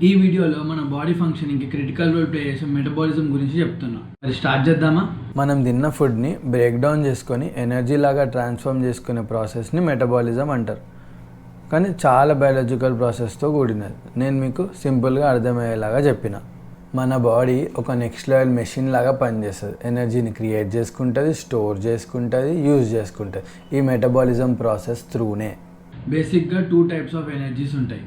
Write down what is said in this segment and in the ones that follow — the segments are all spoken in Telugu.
ఈ వీడియోలో మన బాడీ ఫంక్షనింగ్కి క్రిటికల్ రోల్ ప్లే చేసే మెటబాలిజం గురించి చెప్తున్నాం. అది స్టార్ట్ చేద్దామా? మనం తిన్న ఫుడ్ని బ్రేక్ డౌన్ చేసుకొని ఎనర్జీ లాగా ట్రాన్స్ఫార్మ్ చేసుకునే ప్రాసెస్ని మెటబాలిజం అంటారు. కానీ చాలా బయాలజికల్ ప్రాసెస్తో కూడినది. నేను మీకు సింపుల్గా అర్థమయ్యేలాగా చెప్పిన. మన బాడీ ఒక నెక్స్ట్ లెవెల్ మెషిన్ లాగా పనిచేస్తుంది. ఎనర్జీని క్రియేట్ చేసుకుంటుంది, స్టోర్ చేసుకుంటుంది, యూజ్ చేసుకుంటుంది. ఈ మెటబాలిజం ప్రాసెస్ త్రూనే. బేసిక్గా 2 టైప్స్ ఆఫ్ ఎనర్జీస్ ఉంటాయి,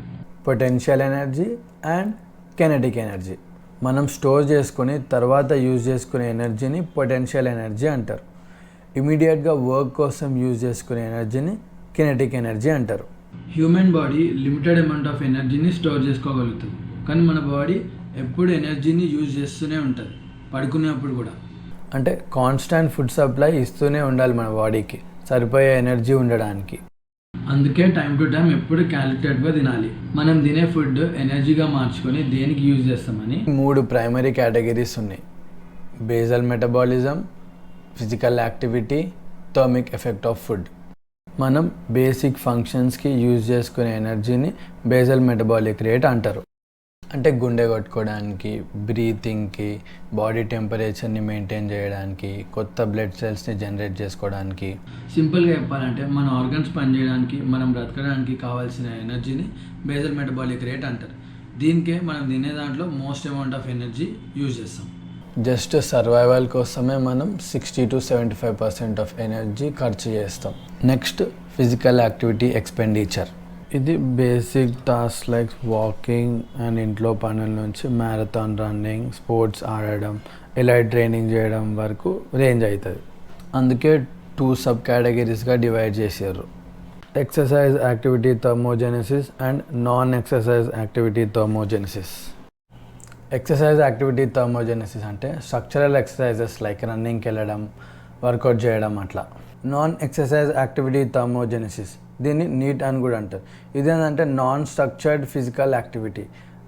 potential energy and kinetic energy. మనం స్టోర్ చేసుకుని తర్వాత యూజ్ చేసుకునే ఎనర్జీని పొటెన్షియల్ ఎనర్జీ అంటారు. ఇమీడియట్గా వర్క్ కోసం యూజ్ చేసుకునే ఎనర్జీని కెనెటిక్ ఎనర్జీ అంటారు. Human body limited amount of ఎనర్జీని స్టోర్ చేసుకోగలుగుతుంది, కానీ మన బాడీ ఎప్పుడు ఎనర్జీని యూజ్ చేస్తూనే ఉంటుంది, పడుకునేప్పుడు కూడా. అంటే కాన్స్టాంట్ ఫుడ్ సప్లై ఇస్తూనే ఉండాలి మన బాడీకి సరిపోయే ఎనర్జీ ఉండడానికి. అందుకే టైం టు టైం ఎప్పుడు క్యాలిక్యులేట్గా తినాలి. మనం తినే ఫుడ్ ఎనర్జీగా మార్చుకొని దేనికి యూజ్ చేస్తామని 3 ప్రైమరీ కేటగిరీస్ ఉన్నాయి: basal metabolism, physical activity, thermic effect of food. మనం బేసిక్ ఫంక్షన్స్కి యూజ్ చేసుకునే ఎనర్జీని బేసల్ మెటబాలిక్ రేట్ అంటారు. అంటే గుండె కొట్టుకోవడానికి, బ్రీతింగ్కి, బాడీ టెంపరేచర్ని మెయింటైన్ చేయడానికి, కొత్త బ్లడ్ సెల్స్ని జనరేట్ చేసుకోవడానికి. సింపుల్గా చెప్పాలంటే మన ఆర్గన్స్ పనిచేయడానికి, మనం బ్రతకడానికి కావాల్సిన ఎనర్జీని బేసల్ మెటబాలిక్ రేట్ అంటారు. దీనికే మనం తినే దాంట్లో most amount of energy use చేస్తాం. జస్ట్ సర్వైవల్ కోసమే మనం 60 to 75% ఆఫ్ ఎనర్జీ ఖర్చు చేస్తాం. Next, physical activity expenditure. ఇది basic task like walking and ఇంట్లో పనుల నుంచి మ్యారథాన్ రన్నింగ్, స్పోర్ట్స్ ఆడడం, ఎలైట్ ట్రైనింగ్ చేయడం వరకు రేంజ్ అవుతుంది. అందుకే 2 సబ్ కేటగిరీస్గా డివైడ్ చేశారు: exercise activity thermogenesis and non exercise activity thermogenesis. Exercise activity thermogenesis అంటే స్ట్రక్చరల్ ఎక్సర్సైజెస్ లైక్ రన్నింగ్కి వెళ్ళడం, వర్కౌట్ చేయడం అట్లా. నాన్ ఎక్సర్సైజ్ యాక్టివిటీ థర్మోజెనసిస్, దీన్ని నీట్ అని కూడా అంటారు. ఇదేంటంటే non structured physical activity.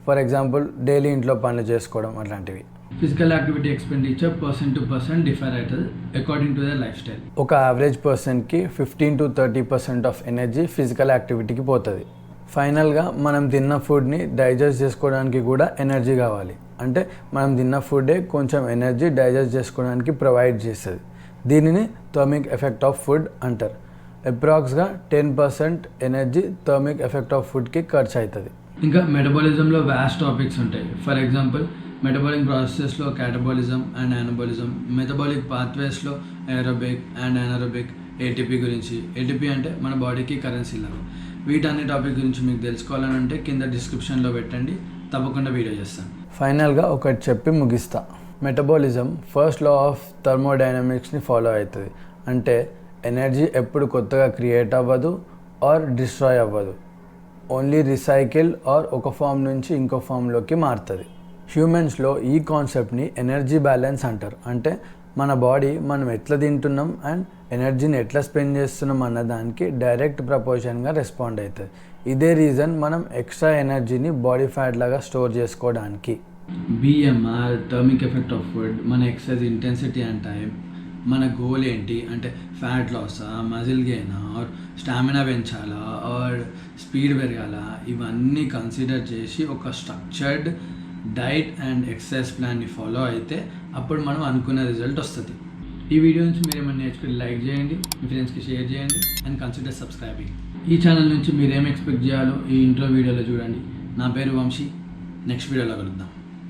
For example daily ఇంట్లో పనులు చేసుకోవడం అట్లాంటివి. Physical activity expenditure person to person differ అవుతుంది according to their lifestyle. ఒక యావరేజ్ పర్సన్కి 15 to 30% ఆఫ్ ఎనర్జీ ఫిజికల్ యాక్టివిటీకి పోతుంది. ఫైనల్గా మనం తిన్న ఫుడ్ని డైజెస్ట్ చేసుకోవడానికి కూడా ఎనర్జీ కావాలి. అంటే మనం తిన్న ఫుడ్డే కొంచెం ఎనర్జీ డైజెస్ట్ చేసుకోవడానికి ప్రొవైడ్ చేస్తుంది. దీనిని థర్మిక్ ఎఫెక్ట్ ఆఫ్ ఫుడ్ అంటారు. అప్రాక్స్గా 10% ఎనర్జీ థర్మిక్ ఎఫెక్ట్ ఆఫ్ ఫుడ్కి ఖర్చు అవుతుంది. ఇంకా మెటబాలిజంలో వ్యాస్ట్ టాపిక్స్ ఉంటాయి. ఫర్ ఎగ్జాంపుల్ మెటబాలిక్ ప్రాసెసెస్లో క్యాటబాలిజం అండ్ యానబాలిజం, మెటబాలిక్ పాత్వేస్లో ఏరోబిక్ అండ్ anaerobic, ఏటీపీ గురించి. ఏటీపీ అంటే మన బాడీకి కరెన్సీ లాగా. వీటన్ని టాపిక్ గురించి మీకు తెలుసుకోవాలని అంటే కింద డిస్క్రిప్షన్లో పెట్టండి, తప్పకుండా వీడియో చేస్తాను. ఫైనల్గా ఒకటి చెప్పి ముగిస్తా. మెటబాలిజం ఫస్ట్ లా ఆఫ్ థర్మోడైనమిక్స్ని ఫాలో అవుతుంది. అంటే ఎనర్జీ ఎప్పుడు కొత్తగా క్రియేట్ అవ్వదు ఆర్ డిస్ట్రాయ్ అవ్వదు, ఓన్లీ రీసైకిల్ ఆర్ ఒక ఫామ్ నుంచి ఇంకో ఫామ్లోకి మారుతుంది. హ్యూమన్స్లో ఈ కాన్సెప్ట్ని ఎనర్జీ బ్యాలెన్స్ అంటారు. అంటే మన బాడీ మనం ఎట్లా తింటున్నాం అండ్ ఎనర్జీని ఎట్లా స్పెండ్ చేస్తున్నాం అన్న దానికి డైరెక్ట్ ప్రపోర్షన్గా రెస్పాండ్ అవుతుంది. ఇదే రీజన్ మనం ఎక్స్ట్రా ఎనర్జీని బాడీ ఫ్యాట్ లాగా స్టోర్ చేసుకోవడానికి. BMR, thermic effect of food, మన ఎక్సర్సైజ్ ఇంటెన్సిటీ అండ్ టైం, మన గోల్ ఏంటి అంటే ఫ్యాట్ లాసా, మజిల్ గెయినా, ఆర్ స్టామినా పెంచాలా, ఆర్ స్పీడ్ పెరగాలా, ఇవన్నీ కన్సిడర్ చేసి ఒక స్ట్రక్చర్డ్ డైట్ అండ్ ఎక్సర్సైజ్ ప్లాన్ని ఫాలో అయితే అప్పుడు మనం అనుకున్న రిజల్ట్ వస్తుంది. ఈ వీడియో నుంచి మీరు ఏమైనా నేర్చుకుని లైక్ చేయండి, మీ ఫ్రెండ్స్కి షేర్ చేయండి అండ్ కన్సిడర్ సబ్స్క్రైబింగ్. ఈ ఛానల్ నుంచి మీరు ఏం ఎక్స్పెక్ట్ చేయాలో ఈ ఇంట్రో వీడియోలో చూడండి. నా పేరు వంశీ. నెక్స్ట్ వీడియోలో కలుద్దాం.